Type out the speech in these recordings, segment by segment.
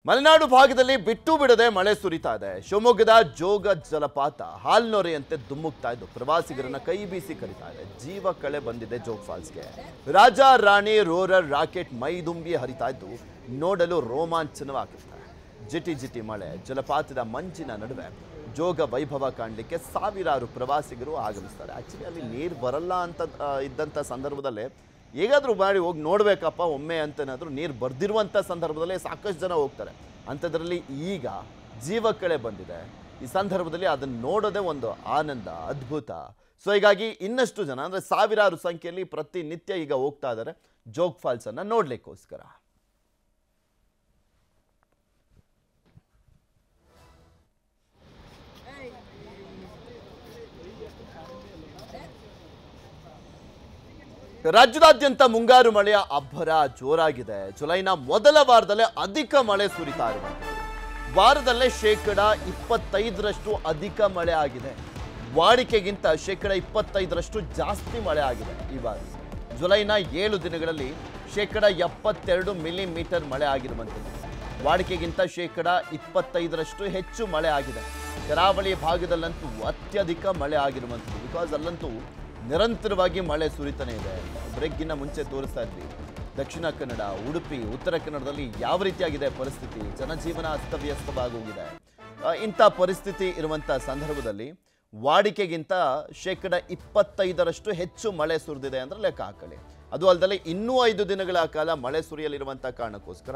ಮಲೆನಾಡು ಭಾಗದಲ್ಲಿ ಬಿಟ್ಟು ಬಿಡದೆ ಮಳೆ ಸುರಿತಾ ಇದೆ. ಶಿವಮೊಗ್ಗದ ಜೋಗ ಜಲಪಾತ ಹಾಲ್ನೊರೆಯಂತೆ ಧುಮ್ಮುಕ್ತಾ ಇದ್ದು ಪ್ರವಾಸಿಗರನ್ನ ಕೈ ಬೀಸಿ ಕರೀತಾ ಇದೆ. ಜೀವ ಕಳೆ ಬಂದಿದೆ ಜೋಗ್ ಫಾಲ್ಸ್ಗೆ. ರಾಜ ರಾಣಿ ರೋರರ್ ರಾಕೆಟ್ ಮೈದುಂಬಿ ಹರಿತಾ ಇದ್ದು ನೋಡಲು ರೋಮಾಂಚನವಾಗುತ್ತೆ. ಜಿಟಿ ಜಿಟಿ ಮಳೆ, ಜಲಪಾತದ ಮಂಜಿನ ನಡುವೆ ಜೋಗ ವೈಭವ ಕಾಣಲಿಕ್ಕೆ ಸಾವಿರಾರು ಪ್ರವಾಸಿಗರು ಆಗಮಿಸ್ತಾರೆ. ಆಕ್ಚುಲಿ ಅಲ್ಲಿ ನೀರು ಬರಲ್ಲ ಅಂತ ಇದ್ದಂಥ ಸಂದರ್ಭದಲ್ಲೇ ಹೇಗಾದರೂ ಮಾಡಿ ಹೋಗಿ ನೋಡಬೇಕಪ್ಪ ಒಮ್ಮೆ ಅಂತನಾದರೂ ನೀರು ಬರ್ದಿರುವಂಥ ಸಂದರ್ಭದಲ್ಲೇ ಸಾಕಷ್ಟು ಜನ ಹೋಗ್ತಾರೆ. ಅಂಥದ್ರಲ್ಲಿ ಈಗ ಜೀವ ಕಳೆ ಬಂದಿದೆ. ಈ ಸಂದರ್ಭದಲ್ಲಿ ಅದನ್ನು ನೋಡೋದೇ ಒಂದು ಆನಂದ, ಅದ್ಭುತ. ಸೊ ಹೀಗಾಗಿ ಇನ್ನಷ್ಟು ಜನ ಅಂದರೆ ಸಾವಿರಾರು ಸಂಖ್ಯೆಯಲ್ಲಿ ಪ್ರತಿನಿತ್ಯ ಈಗ ಹೋಗ್ತಾ ಇದ್ದಾರೆ ಜೋಗ್ ಫಾಲ್ಸನ್ನು ನೋಡಲಿಕ್ಕೋಸ್ಕರ. ರಾಜ್ಯದಾದ್ಯಂತ ಮುಂಗಾರು ಮಳೆಯ ಅಬ್ಬರ ಜೋರಾಗಿದೆ. ಜುಲೈನ ಮೊದಲ ವಾರದಲ್ಲೇ ಅಧಿಕ ಮಳೆ ಸುರಿತಾ ಇರುವಂಥದ್ದು. ವಾರದಲ್ಲೇ 25% ಅಧಿಕ ಮಳೆ ಆಗಿದೆ. ವಾಡಿಕೆಗಿಂತ 25% ಜಾಸ್ತಿ ಮಳೆ ಆಗಿದೆ. ಈ ಬಾರಿ ಜುಲೈನ 7 ದಿನಗಳಲ್ಲಿ 72 ಮಿಲಿಮೀಟರ್ ಮಳೆ ಆಗಿರುವಂಥದ್ದು. ವಾಡಿಕೆಗಿಂತ 25% ಹೆಚ್ಚು ಮಳೆ ಆಗಿದೆ. ಕರಾವಳಿ ಭಾಗದಲ್ಲಂತೂ ಅತ್ಯಧಿಕ ಮಳೆ ಆಗಿರುವಂಥದ್ದು. ಬಿಕಾಸ್ ಅಲ್ಲಂತೂ ನಿರಂತರವಾಗಿ ಮಳೆ ಸುರಿತಾನೆ ಇದೆ. ಬ್ರೇಕ್ಗಿನ್ನ ಮುಂಚೆ ತೋರಿಸ್ತಾ ಇದ್ವಿ ದಕ್ಷಿಣ ಕನ್ನಡ, ಉಡುಪಿ, ಉತ್ತರ ಕನ್ನಡದಲ್ಲಿ ಯಾವ ರೀತಿಯಾಗಿದೆ ಪರಿಸ್ಥಿತಿ. ಜನಜೀವನ ಅಸ್ತವ್ಯಸ್ತವಾಗೋಗಿದೆ. ಇಂಥ ಪರಿಸ್ಥಿತಿ ಇರುವಂಥ ಸಂದರ್ಭದಲ್ಲಿ ವಾಡಿಕೆಗಿಂತ 25% ಹೆಚ್ಚು ಮಳೆ ಸುರಿದಿದೆ ಅಂದರೆ ಲೆಕ್ಕ ಹಾಕಲಿ. ಅದು ಅಲ್ಲದೆ ಇನ್ನೂ 5 ದಿನಗಳ ಕಾಲ ಮಳೆ ಸುರಿಯಲಿರುವಂಥ ಕಾರಣಕ್ಕೋಸ್ಕರ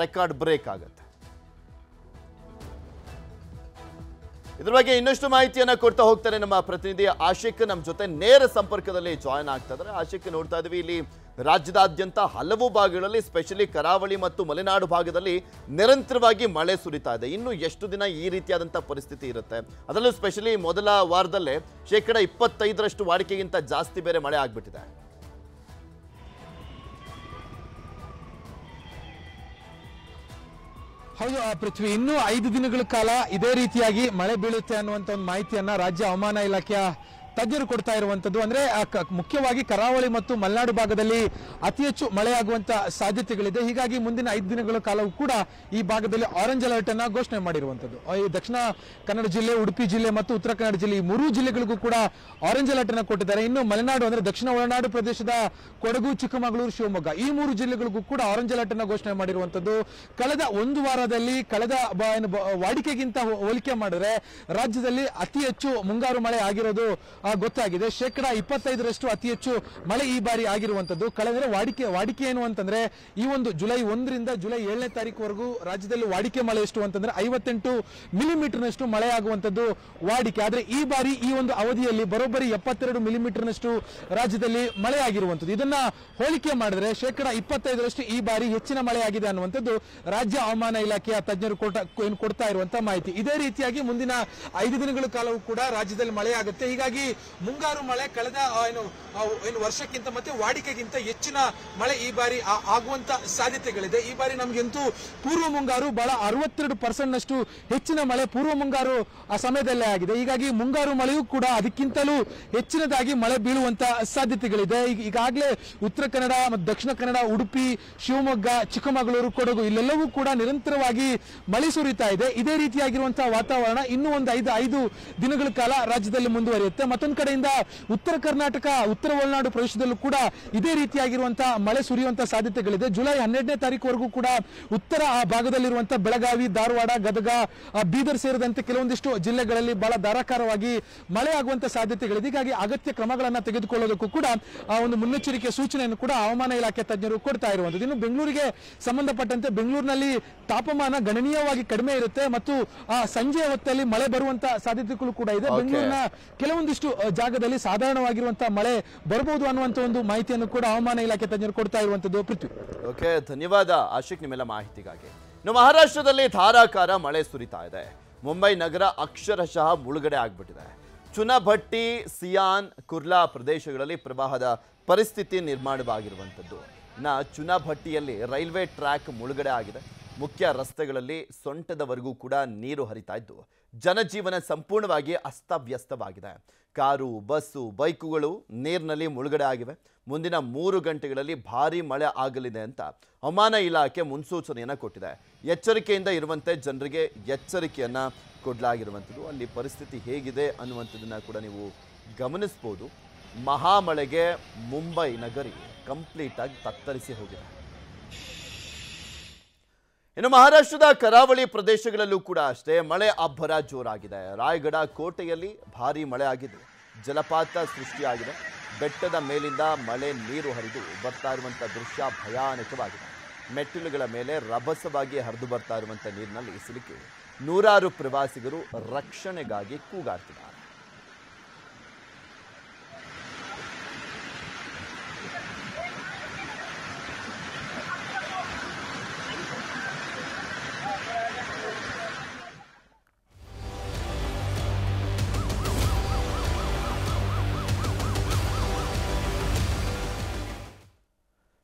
ರೆಕಾರ್ಡ್ ಬ್ರೇಕ್ ಆಗುತ್ತೆ. ಇದ್ರ ಬಗ್ಗೆ ಇನ್ನಷ್ಟು ಮಾಹಿತಿಯನ್ನು ಕೊಡ್ತಾ ಹೋಗ್ತಾರೆ ನಮ್ಮ ಪ್ರತಿನಿಧಿ ಆಶಿಕ್. ನಮ್ಮ ಜೊತೆ ನೇರ ಸಂಪರ್ಕದಲ್ಲಿ ಜಾಯ್ನ್ ಆಗ್ತಾ ಇದ್ದಾರೆ. ಆಶಿಕ್, ನೋಡ್ತಾ ಇದ್ವಿ ಇಲ್ಲಿ ರಾಜ್ಯದಾದ್ಯಂತ ಹಲವು ಭಾಗಗಳಲ್ಲಿ, ಸ್ಪೆಷಲಿ ಕರಾವಳಿ ಮತ್ತು ಮಲೆನಾಡು ಭಾಗದಲ್ಲಿ ನಿರಂತರವಾಗಿ ಮಳೆ ಸುರಿತಾ ಇದೆ. ಇನ್ನು ಎಷ್ಟು ದಿನ ಈ ರೀತಿಯಾದಂಥ ಪರಿಸ್ಥಿತಿ ಇರುತ್ತೆ? ಅದರಲ್ಲೂ ಸ್ಪೆಷಲಿ ಮೊದಲ ವಾರದಲ್ಲೇ 25% ವಾಡಿಕೆಗಿಂತ ಜಾಸ್ತಿ ಬೇರೆ ಮಳೆ ಆಗ್ಬಿಟ್ಟಿದೆ. ಹೌದು ಪೃಥ್ವಿ, ಇನ್ನೂ 5 ದಿನಗಳ ಕಾಲ ಇದೇ ರೀತಿಯಾಗಿ ಮಳೆ ಬೀಳುತ್ತೆ ಅನ್ನುವಂಥ ಒಂದು ಮಾಹಿತಿಯನ್ನ ರಾಜ್ಯ ಹವಾಮಾನ ಇಲಾಖೆಯ ತಜ್ಞರು ಕೊಡ್ತಾ ಇರುವಂತದ್ದು. ಅಂದ್ರೆ ಮುಖ್ಯವಾಗಿ ಕರಾವಳಿ ಮತ್ತು ಮಲೆನಾಡು ಭಾಗದಲ್ಲಿ ಅತಿ ಹೆಚ್ಚು ಮಳೆಯಾಗುವಂತ ಸಾಧ್ಯತೆಗಳಿದೆ. ಹೀಗಾಗಿ ಮುಂದಿನ 5 ದಿನಗಳ ಕಾಲವೂ ಕೂಡ ಈ ಭಾಗದಲ್ಲಿ ಆರೆಂಜ್ ಅಲರ್ಟ್ ಅನ್ನ ಘೋಷಣೆ ಮಾಡಿರುವಂತದ್ದು. ಈ ದಕ್ಷಿಣ ಕನ್ನಡ ಜಿಲ್ಲೆ, ಉಡುಪಿ ಜಿಲ್ಲೆ ಮತ್ತು ಉತ್ತರ ಕನ್ನಡ ಜಿಲ್ಲೆ, ಈ 3 ಜಿಲ್ಲೆಗಳಿಗೂ ಕೂಡ ಆರೆಂಜ್ ಅಲರ್ಟ್ ಅನ್ನ ಕೊಟ್ಟಿದ್ದಾರೆ. ಇನ್ನು ಮಲೆನಾಡು ಅಂದ್ರೆ ದಕ್ಷಿಣ ಒಳನಾಡು ಪ್ರದೇಶದ ಕೊಡಗು, ಚಿಕ್ಕಮಗಳೂರು, ಶಿವಮೊಗ್ಗ, ಈ 3 ಜಿಲ್ಲೆಗಳಿಗೂ ಕೂಡ ಆರೆಂಜ್ ಅಲರ್ಟ್ ಅನ್ನ ಘೋಷಣೆ ಮಾಡಿರುವಂತದ್ದು. ಕಳೆದ 1 ವಾರದಲ್ಲಿ ಕಳೆದ ವಾಡಿಕೆಗಿಂತ ಹೋಲಿಕೆ ಮಾಡಿದ್ರೆ ರಾಜ್ಯದಲ್ಲಿ ಅತಿ ಹೆಚ್ಚು ಮುಂಗಾರು ಮಳೆ ಆಗಿರೋದು ಗೊತ್ತಾಗಿದೆ. 25% ಅತಿ ಹೆಚ್ಚು ಮಳೆ ಈ ಬಾರಿ ಆಗಿರುವಂತದ್ದು. ಕಳೆದರೆ ವಾಡಿಕೆ ಏನು ಅಂತಂದ್ರೆ ಈ ಒಂದು ಜುಲೈ 1ರಿಂದ ಜುಲೈ 7ನೇ ತಾರೀಕುವರೆಗೂ ರಾಜ್ಯದಲ್ಲಿ ವಾಡಿಕೆ ಮಳೆ ಎಷ್ಟು ಅಂತಂದ್ರೆ 58 ಮಿಲಿಮೀಟರ್ನಷ್ಟು ಮಳೆ ಆಗುವಂತದ್ದು ವಾಡಿಕೆ. ಆದ್ರೆ ಈ ಬಾರಿ ಈ ಒಂದು ಅವಧಿಯಲ್ಲಿ ಬರೋಬ್ಬರಿ 72 ಮಿಲಿಮೀಟರ್ನಷ್ಟು ರಾಜ್ಯದಲ್ಲಿ ಮಳೆ ಆಗಿರುವಂತದ್ದು. ಇದನ್ನ ಹೋಲಿಕೆ ಮಾಡಿದ್ರೆ 25% ಈ ಬಾರಿ ಹೆಚ್ಚಿನ ಮಳೆ ಆಗಿದೆ ಅನ್ನುವಂಥದ್ದು ರಾಜ್ಯ ಹವಾಮಾನ ಇಲಾಖೆಯ ತಜ್ಞರು ಕೊಡ್ತಾ ಇರುವಂತಹ ಮಾಹಿತಿ. ಇದೇ ರೀತಿಯಾಗಿ ಮುಂದಿನ 5 ದಿನಗಳ ಕಾಲವೂ ಕೂಡ ರಾಜ್ಯದಲ್ಲಿ ಮಳೆ ಆಗುತ್ತೆ. ಹೀಗಾಗಿ ಮುಂಗಾರು ಮಳೆ ಕಳೆದ ವರ್ಷಕ್ಕಿಂತ ಮತ್ತೆ ವಾಡಿಕೆಗಿಂತ ಹೆಚ್ಚಿನ ಮಳೆ ಈ ಬಾರಿ ಆಗುವಂತ ಸಾಧ್ಯತೆಗಳಿದೆ. ಈ ಬಾರಿ ನಮಗಂತೂ ಪೂರ್ವ ಮುಂಗಾರು ಬಹಳ 62% ನಷ್ಟು ಹೆಚ್ಚಿನ ಮಳೆ ಪೂರ್ವ ಮುಂಗಾರು ಆ ಸಮಯದಲ್ಲೇ ಆಗಿದೆ. ಹೀಗಾಗಿ ಮುಂಗಾರು ಮಳೆಯೂ ಕೂಡ ಅದಕ್ಕಿಂತಲೂ ಹೆಚ್ಚಿನದಾಗಿ ಮಳೆ ಬೀಳುವಂತ ಸಾಧ್ಯತೆಗಳಿದೆ. ಈಗಾಗಲೇ ಉತ್ತರ ಕನ್ನಡ ಮತ್ತು ದಕ್ಷಿಣ ಕನ್ನಡ, ಉಡುಪಿ, ಶಿವಮೊಗ್ಗ, ಚಿಕ್ಕಮಗಳೂರು, ಕೊಡಗು ಇಲ್ಲೆಲ್ಲವೂ ಕೂಡ ನಿರಂತರವಾಗಿ ಮಳೆ ಸುರಿತಾ ಇದೆ. ಇದೇ ರೀತಿಯಾಗಿರುವಂತಹ ವಾತಾವರಣ ಇನ್ನೂ ಒಂದು 5 ದಿನಗಳ ಕಾಲ ರಾಜ್ಯದಲ್ಲಿ ಮುಂದುವರಿಯುತ್ತೆ. ಮತ್ತೊಂದು ಕಡೆಯಿಂದ ಉತ್ತರ ಕರ್ನಾಟಕ, ಉತ್ತರ ಒಳನಾಡು ಪ್ರದೇಶದಲ್ಲೂ ಕೂಡ ಇದೇ ರೀತಿಯಾಗಿರುವಂತಹ ಮಳೆ ಸುರಿಯುವಂತಹ ಸಾಧ್ಯತೆಗಳಿದೆ. ಜುಲೈ 12ನೇ ತಾರೀಕುವರೆಗೂ ಕೂಡ ಉತ್ತರ ಭಾಗದಲ್ಲಿರುವಂತಹ ಬೆಳಗಾವಿ, ಧಾರವಾಡ, ಗದಗ, ಬೀದರ್ ಸೇರಿದಂತೆ ಕೆಲವೊಂದಿಷ್ಟು ಜಿಲ್ಲೆಗಳಲ್ಲಿ ಬಹಳ ಧಾರಾಕಾರವಾಗಿ ಮಳೆ ಆಗುವಂತಹ ಸಾಧ್ಯತೆಗಳಿದೆ. ಹೀಗಾಗಿ ಅಗತ್ಯ ಕ್ರಮಗಳನ್ನು ತೆಗೆದುಕೊಳ್ಳೋದಕ್ಕೂ ಕೂಡ ಒಂದು ಮುನ್ನೆಚ್ಚರಿಕೆ ಸೂಚನೆಯನ್ನು ಕೂಡ ಹವಾಮಾನ ಇಲಾಖೆ ತಜ್ಞರು ಕೊಡ್ತಾ ಇರುವಂತದ್ದು. ಇನ್ನು ಬೆಂಗಳೂರಿಗೆ ಸಂಬಂಧಪಟ್ಟಂತೆ ಬೆಂಗಳೂರಿನಲ್ಲಿ ತಾಪಮಾನ ಗಣನೀಯವಾಗಿ ಕಡಿಮೆ ಇರುತ್ತೆ ಮತ್ತು ಸಂಜೆಯ ಹೊತ್ತಲ್ಲಿ ಮಳೆ ಬರುವಂತಹ ಸಾಧ್ಯತೆಗಳು ಕೂಡ ಇದೆ. ಬೆಂಗಳೂರಿನ ಕೆಲವೊಂದಿಷ್ಟು ಜಾಗದಲ್ಲಿ ಸಾಧಾರಣವಾಗಿರುವಂತಹ ಮಳೆ ಬರಬಹುದು ಅನ್ನುವಂತ ಒಂದು ಮಾಹಿತಿಯನ್ನು ಕೂಡ ಹವಾಮಾನ ಇಲಾಖೆ ತಜ್ಞರು ಕೊಡ್ತಾ ಇರುವಂತದ್ದು. ಪೃಥ್ವಿ, ಓಕೆ, ಧನ್ಯವಾದ ಆಶಿಕ್ ನಿಮ್ಮೆಲ್ಲ ಮಾಹಿತಿಗಾಗಿ. ಇನ್ನು ಮಹಾರಾಷ್ಟ್ರದಲ್ಲಿ ಧಾರಾಕಾರ ಮಳೆ ಸುರಿತಾ ಇದೆ. ಮುಂಬೈ ನಗರ ಅಕ್ಷರಶಃ ಮುಳುಗಡೆ ಆಗ್ಬಿಟ್ಟಿದೆ. ಚುನಾಭಟ್ಟಿ, ಸಿಯಾನ್, ಕುರ್ಲಾ ಪ್ರದೇಶಗಳಲ್ಲಿ ಪ್ರವಾಹದ ಪರಿಸ್ಥಿತಿ ನಿರ್ಮಾಣವಾಗಿರುವಂಥದ್ದು. ಚುನಾಭಟ್ಟಿಯಲ್ಲಿ ರೈಲ್ವೆ ಟ್ರ್ಯಾಕ್ ಮುಳುಗಡೆ ಆಗಿದೆ. ಮುಖ್ಯ ರಸ್ತೆಗಳಲ್ಲಿ ಸೊಂಟದವರೆಗೂ ಕೂಡ ನೀರು ಹರಿತಾ ಇದ್ದು ಜನಜೀವನ ಸಂಪೂರ್ಣವಾಗಿ ಅಸ್ತವ್ಯಸ್ತವಾಗಿದೆ. ಕಾರು, ಬಸ್ಸು, ಬೈಕುಗಳು ನೀರಿನಲ್ಲಿ ಮುಳುಗಡೆ ಆಗಿವೆ. ಮುಂದಿನ 3 ಗಂಟೆಗಳಲ್ಲಿ ಭಾರೀ ಮಳೆ ಆಗಲಿದೆ ಅಂತ ಹವಾಮಾನ ಇಲಾಖೆ ಮುನ್ಸೂಚನೆಯನ್ನು ಕೊಟ್ಟಿದೆ. ಎಚ್ಚರಿಕೆಯಿಂದ ಇರುವಂತೆ ಜನರಿಗೆ ಎಚ್ಚರಿಕೆಯನ್ನು ಕೊಡಲಾಗಿರುವಂಥದ್ದು. ಅಲ್ಲಿ ಪರಿಸ್ಥಿತಿ ಹೇಗಿದೆ ಅನ್ನುವಂಥದ್ದನ್ನು ಕೂಡ ನೀವು ಗಮನಿಸ್ಬೋದು. ಮಹಾಮಳೆಗೆ ಮುಂಬೈ ನಗರಿ ಕಂಪ್ಲೀಟ್ ಆಗಿ ತತ್ತರಿಸಿ ಹೋಗಿದೆ. ಇನ್ನು ಮಹಾರಾಷ್ಟ್ರದ ಕರಾವಳಿ ಪ್ರದೇಶಗಳಲ್ಲೂ ಕೂಡ ಅಷ್ಟೇ ಮಳೆ ಅಬ್ಬರ ಜೋರಾಗಿದೆ. ರಾಯಗಢ ಕೋಟೆಯಲ್ಲಿ ಭಾರೀ ಮಳೆ ಆಗಿದ್ದು ಜಲಪಾತ ಸೃಷ್ಟಿಯಾಗಿದೆ. ಬೆಟ್ಟದ ಮೇಲಿಂದ ಮಳೆ ನೀರು ಹರಿದು ಬರ್ತಾ ಇರುವಂಥ ದೃಶ್ಯ ಭಯಾನಕವಾಗಿದೆ. ಮೆಟ್ಟಿಲುಗಳ ಮೇಲೆ ರಭಸವಾಗಿ ಹರಿದು ಬರ್ತಾ ಇರುವಂಥ ನೀರಿನಲ್ಲಿ ಸಿಲುಕಿ ನೂರಾರು ಪ್ರವಾಸಿಗರು ರಕ್ಷಣೆಗಾಗಿ ಕೂಗಾಡ್ತಿದ್ದಾರೆ.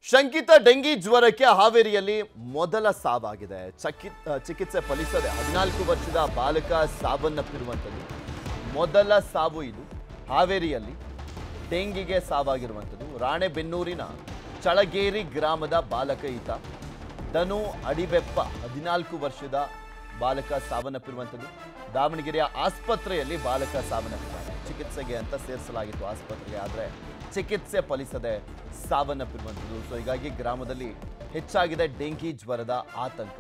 ಶಂಕಿತ ಡೆಂಗಿ ಜ್ವರಕ್ಕೆ ಹಾವೇರಿಯಲ್ಲಿ ಮೊದಲ ಸಾವಾಗಿದೆ. ಚಿಕಿತ್ಸೆ ಫಲಿಸದೆ 14 ವರ್ಷದ ಬಾಲಕ ಸಾವನ್ನಪ್ಪಿರುವಂಥದ್ದು ಮೊದಲ ಸಾವು. ಇದು ಹಾವೇರಿಯಲ್ಲಿ ಡೆಂಗಿಗೆ ಸಾವಾಗಿರುವಂಥದ್ದು. ರಾಣೆಬೆನ್ನೂರಿನ ಚಳಗೇರಿ ಗ್ರಾಮದ ಬಾಲಕ ಈತ. ಧನು ಅಡಿಬೆಪ್ಪ 14 ವರ್ಷದ ಬಾಲಕ ಸಾವನ್ನಪ್ಪಿರುವಂಥದ್ದು. ದಾವಣಗೆರೆಯ ಆಸ್ಪತ್ರೆಯಲ್ಲಿ ಬಾಲಕ ಸಾವನ್ನಪ್ಪಿದ್ದಾರೆ. ಚಿಕಿತ್ಸೆಗೆ ಅಂತ ಸೇರಿಸಲಾಗಿತ್ತು ಆಸ್ಪತ್ರೆಗೆ, ಆದರೆ ಚಿಕಿತ್ಸೆ ಫಲಿಸದೆ ಸಾವನ್ನಪ್ಪಿರುವಂಥದ್ದು. ಸೊ ಹೀಗಾಗಿ ಗ್ರಾಮದಲ್ಲಿ ಹೆಚ್ಚಾಗಿದೆ ಡೆಂಗಿ ಜ್ವರದ ಆತಂಕ.